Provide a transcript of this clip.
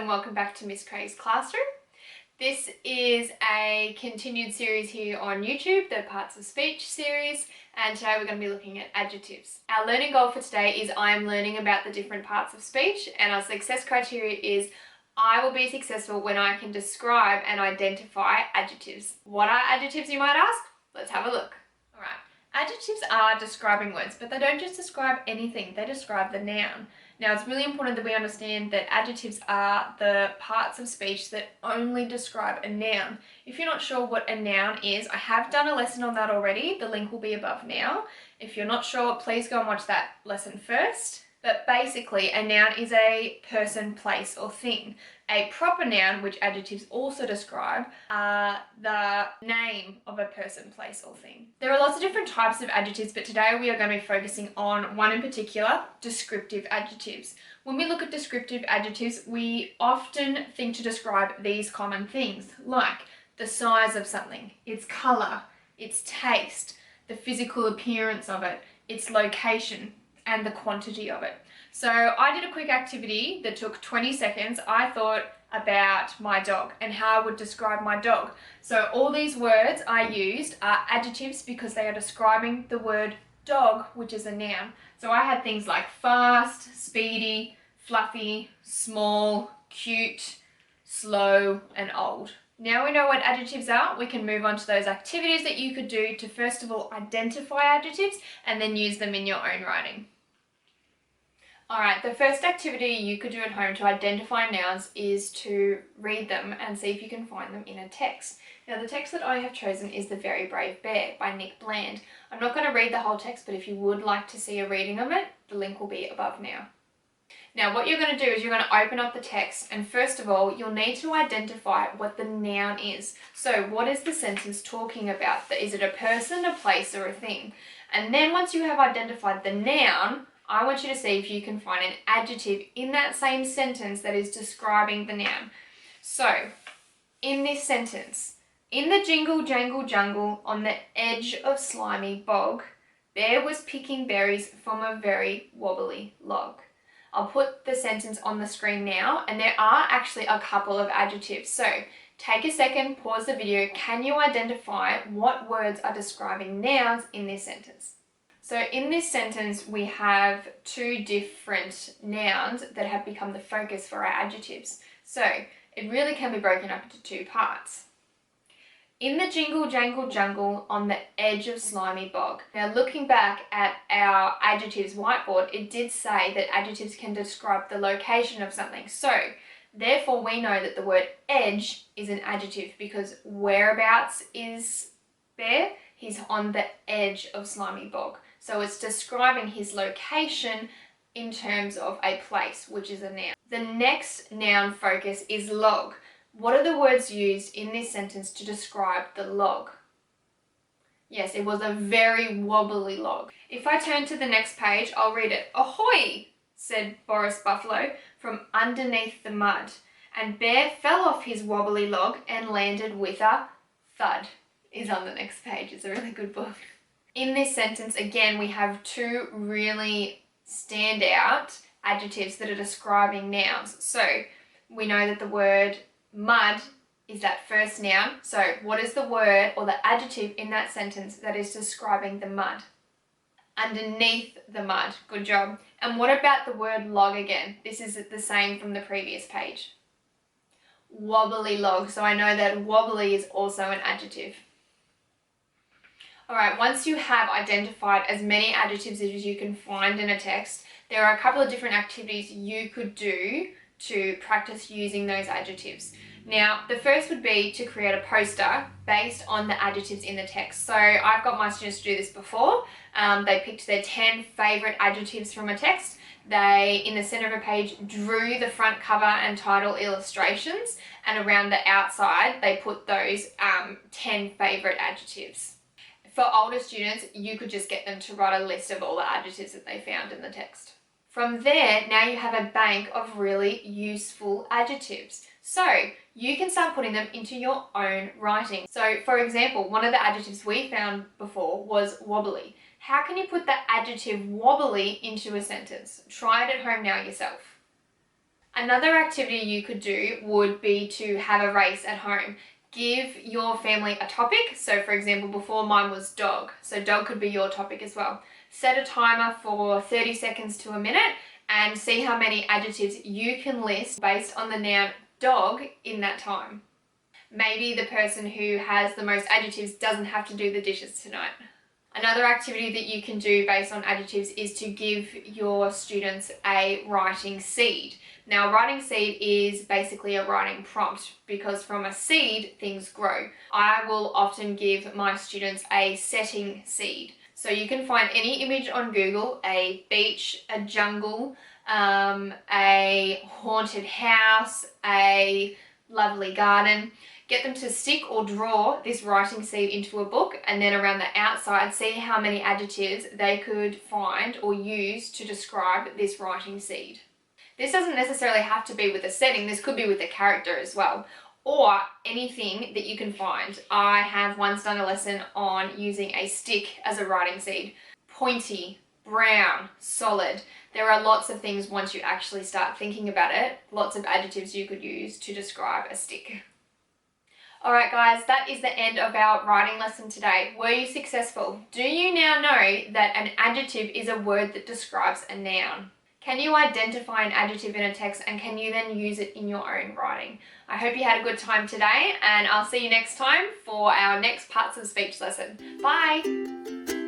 welcome back to Miss Craig's Classroom. This is a continued series here on YouTube, the Parts of Speech series, and today we're going to be looking at adjectives. Our learning goal for today is I'm learning about the different parts of speech, and our success criteria is I will be successful when I can describe and identify adjectives. What are adjectives, you might ask? Let's have a look. Alright, adjectives are describing words, but they don't just describe anything, they describe the noun. Now, it's really important that we understand that adjectives are the parts of speech that only describe a noun. If you're not sure what a noun is, I have done a lesson on that already. The link will be above now. If you're not sure, please go and watch that lesson first. But basically, a noun is a person, place, or thing. A proper noun, which adjectives also describe, are the name of a person, place, or thing. There are lots of different types of adjectives, but today we are going to be focusing on one in particular, descriptive adjectives. When we look at descriptive adjectives, we often think to describe these common things, like the size of something, its colour, its taste, the physical appearance of it, its location, and the quantity of it. So I did a quick activity that took 20 seconds. I thought about my dog and how I would describe my dog. So all these words I used are adjectives because they are describing the word dog, which is a noun. So I had things like fast, speedy, fluffy, small, cute, slow, and old. Now we know what adjectives are, we can move on to those activities that you could do to first of all identify adjectives and then use them in your own writing. Alright, the first activity you could do at home to identify nouns is to read them and see if you can find them in a text. Now the text that I have chosen is The Very Brave Bear by Nick Bland. I'm not going to read the whole text, but if you would like to see a reading of it, the link will be above now. Now what you're going to do is you're going to open up the text, and first of all you'll need to identify what the noun is. So what is the sentence talking about? Is it a person, a place, or a thing? And then once you have identified the noun, I want you to see if you can find an adjective in that same sentence that is describing the noun. So, in this sentence, in the jingle jangle jungle on the edge of slimy bog, Bear was picking berries from a very wobbly log. I'll put the sentence on the screen now, and there are actually a couple of adjectives. So, take a second, pause the video. Can you identify what words are describing nouns in this sentence? So in this sentence, we have two different nouns that have become the focus for our adjectives. So it really can be broken up into two parts. In the jingle jangle jungle on the edge of slimy bog. Now looking back at our adjectives whiteboard, it did say that adjectives can describe the location of something. So therefore we know that the word edge is an adjective because whereabouts is Bear? He's on the edge of slimy bog. So it's describing his location in terms of a place, which is a noun. The next noun focus is log. What are the words used in this sentence to describe the log? Yes, it was a very wobbly log. If I turn to the next page, I'll read it. Ahoy, said Boris Buffalo from underneath the mud, and Bear fell off his wobbly log and landed with a thud. Is on the next page. It's a really good book. In this sentence, again, we have two really standout adjectives that are describing nouns. So we know that the word mud is that first noun. So what is the word or the adjective in that sentence that is describing the mud? Underneath the mud. Good job. And what about the word log again? This is the same from the previous page. Wobbly log. So I know that wobbly is also an adjective. Alright, once you have identified as many adjectives as you can find in a text, there are a couple of different activities you could do to practice using those adjectives. Now, the first would be to create a poster based on the adjectives in the text. So I've got my students to do this before. They picked their 10 favourite adjectives from a text. They, in the centre of a page, drew the front cover and title illustrations, and around the outside they put those 10 favourite adjectives. For older students, you could just get them to write a list of all the adjectives that they found in the text. From there, now you have a bank of really useful adjectives. So you can start putting them into your own writing. So for example, one of the adjectives we found before was wobbly. How can you put the adjective wobbly into a sentence? Try it at home now yourself. Another activity you could do would be to have a race at home. Give your family a topic. So for example, before mine was dog. So dog could be your topic as well. Set a timer for 30 seconds to a minute and see how many adjectives you can list based on the noun dog in that time. Maybe the person who has the most adjectives doesn't have to do the dishes tonight. Another activity that you can do based on adjectives is to give your students a writing seed. Now, a writing seed is basically a writing prompt because from a seed, things grow. I will often give my students a setting seed. So you can find any image on Google, a beach, a jungle, a haunted house, a lovely garden. Get them to stick or draw this writing seed into a book, and then around the outside see how many adjectives they could find or use to describe this writing seed. This doesn't necessarily have to be with a setting, this could be with a character as well, or anything that you can find. I have once done a lesson on using a stick as a writing seed. Pointy, brown, solid. There are lots of things once you actually start thinking about it, lots of adjectives you could use to describe a stick. Alright guys, that is the end of our writing lesson today. Were you successful? Do you now know that an adjective is a word that describes a noun? Can you identify an adjective in a text and can you then use it in your own writing? I hope you had a good time today and I'll see you next time for our next parts of speech lesson. Bye!